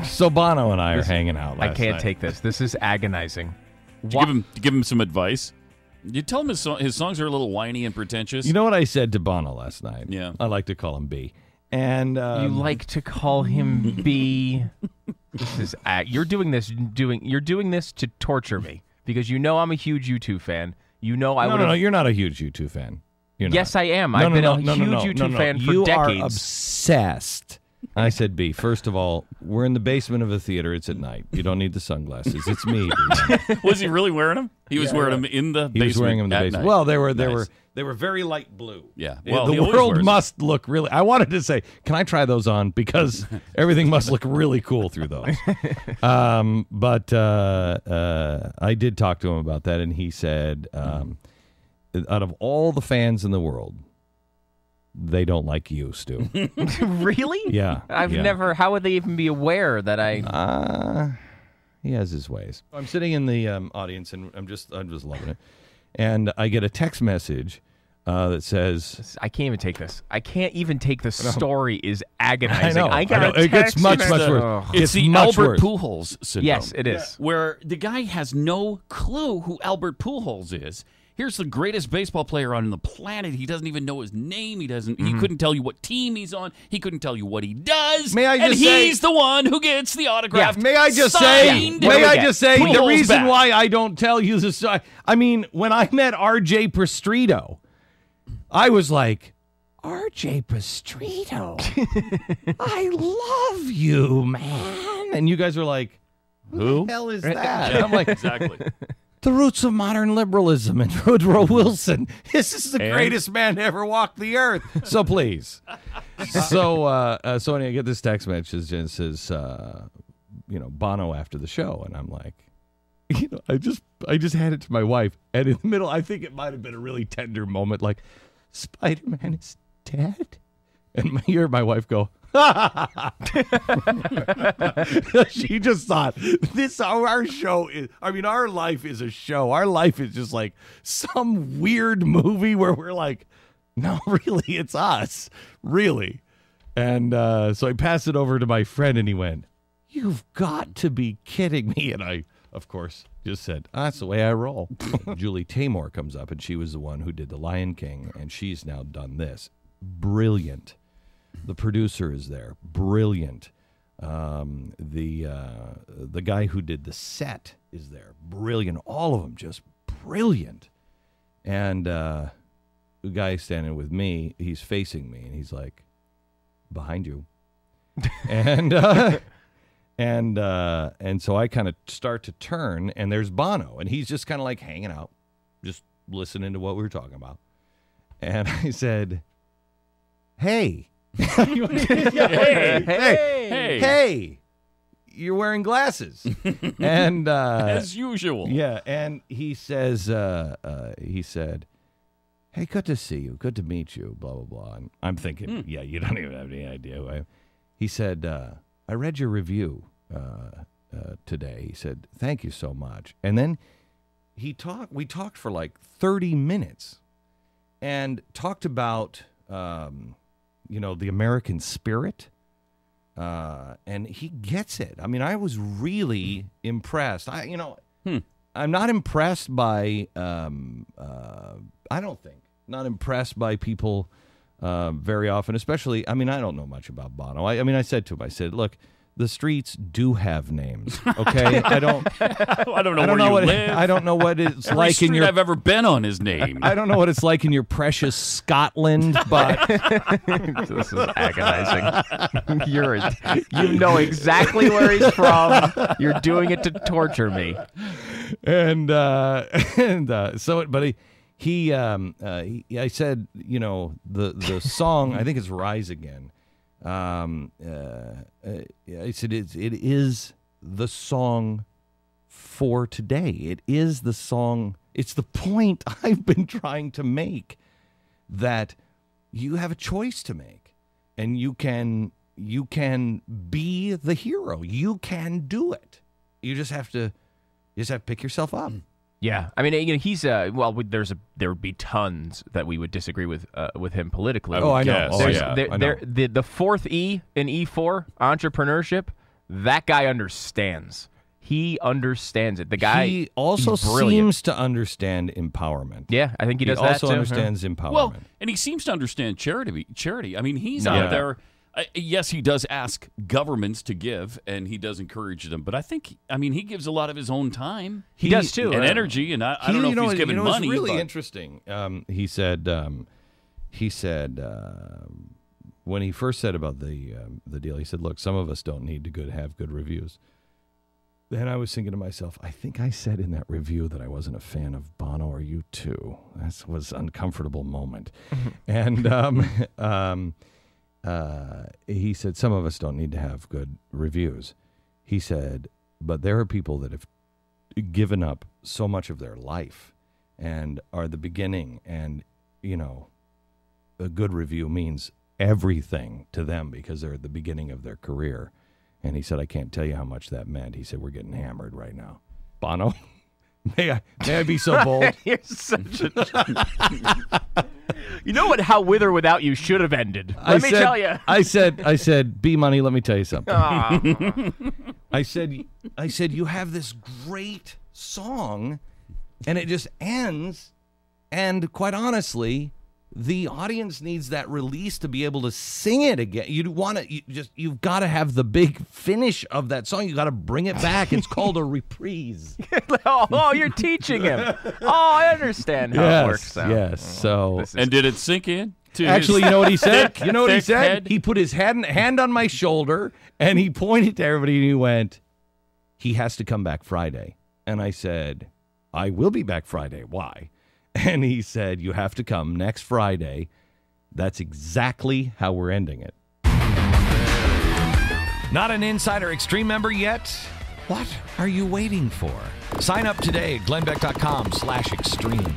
So Bono and I are hanging out last I can't night. take this. This is agonizing. Did you give him some advice? You tell him his songs are a little whiny and pretentious. You know what I said to Bono last night? Yeah. I like to call him B. And You like to call him B. This is you're doing this to torture me because you know I'm a huge U2 fan. You know I would. No, you're not a huge U2 fan. You're not. Yes, I am. I've been a huge U2 fan for you decades. You are obsessed. I said, B, first of all, we're in the basement of a theater. It's at night. You don't need the sunglasses. It's me. Was he really wearing them? He was wearing them in the basement. He was wearing them in the basement. Night. Well, they were very light blue. Yeah. Well, the world must look really. I wanted to say, can I try those on because everything must look really cool through those. But I did talk to him about that, and he said, out of all the fans in the world, they don't like you, Stu. Really? Yeah. I've never. How would they even be aware that I? He has his ways. I'm sitting in the audience, and I'm just loving it. And I get a text message that says, "I can't even take this. I can't even take the story. Is agonizing. I know. It gets much worse. It's the Albert Pujols syndrome. Yes, it is. Where the guy has no clue who Albert Pujols is. Here's the greatest baseball player on the planet. He doesn't even know his name. He doesn't. He couldn't tell you what team he's on. He couldn't tell you what he does. May I just say, he's the one who gets the autograph. Yeah, may I just say the reason why I don't tell you this? I mean, when I met R.J. Pastrito, I was like, R.J. Pastrito, I love you, man. And you guys were like, who the hell is that? And I'm like, exactly. The roots of modern liberalism and Woodrow Wilson. This is the greatest man to ever walk the earth. So please. So anyway, I get this text message and it says, Bono after the show, and I'm like, I just had it to my wife, and in the middle, I think it might have been a really tender moment, like, Spider-Man is dead, and you hear my wife go, she just thought our show is, our life is a show. Our life is just like some weird movie where we're like, no, really, it's us, really. And so I passed it over to my friend, and he went, "You've got to be kidding me!" And I, of course, just said, "That's the way I roll." Julie Taymor comes up, and she was the one who did The Lion King, and she's now done this. Brilliant. The producer is there. Brilliant. The guy who did the set is there. Brilliant. All of them just brilliant. And the guy standing with me, he's facing me, and he's like, "Behind you." And so I kind of start to turn, and there's Bono, and he's just kind of like hanging out, just listening to what we were talking about. And I said, "Hey." Hey, you're wearing glasses. And as usual. Yeah, and he says, he said, "Hey, good to see you. Good to meet you, blah, blah, blah." And I'm thinking, yeah, you don't even have any idea who I am. He said, "I read your review today." He said, "Thank you so much." And then we talked for like 30 minutes and talked about the American spirit, and he gets it. I mean, I was really impressed. I'm not impressed by, not impressed by people very often, especially, I don't know much about Bono. I said to him, I said, "Look, the streets do have names, okay? I don't know where you live. I don't know what it's Every like in your... I've ever been on his name. I don't know what it's like in your precious Scotland, but..." This is agonizing. You know exactly where he's from. You're doing it to torture me. And so, but I said, the song, I think it's "Rise Again." I said it is the song for today. It is the song. It's the point I've been trying to make, that you have a choice to make, and you can be the hero. You can do it. You just have to pick yourself up. Yeah, he's there would be tons that we would disagree with him politically. Oh, I know. The fourth E in E4, entrepreneurship, That guy understands. He understands it. The guy. He also he's brilliant. seems to understand empowerment. Yeah, I think he does He that also too. understands empowerment. Well, and he seems to understand charity. I mean, he's No. out there. Yes, he does ask governments to give, and he does encourage them. But he gives a lot of his own time. He does too. And energy, and I don't know if he's giving money. It's really but interesting. He said when he first said about the deal, he said, "Look, some of us don't need to have good reviews." Then I was thinking to myself, I think I said in that review that I wasn't a fan of Bono or U2. That was an uncomfortable moment. And he said, some of us don't need to have good reviews. He said, but there are people that have given up so much of their life and are the beginning. And, a good review means everything to them because they're at the beginning of their career. And he said, I can't tell you how much that meant. He said, we're getting hammered right now. Bono, may I be so bold? You're such a... You know what? How With or Without You should have ended. Let me tell you. I said, B Money, let me tell you something. Aw. I said, you have this great song, and it just ends. And quite honestly, the audience needs that release to be able to sing it again. You've got to have the big finish of that song. You got to bring it back. It's called a reprise. Oh, you're teaching him. Oh, I understand how it works now. Yes. So, and did it sink in? Actually, you know what he said? You know what he thick said? head? He put his hand on my shoulder, and he pointed to everybody, and he went, he has to come back Friday. And I said, I will be back Friday. Why? And he said, you have to come next Friday. That's exactly how we're ending it. Not an Insider Extreme member yet? What are you waiting for? Sign up today at glenbeck.com/extreme.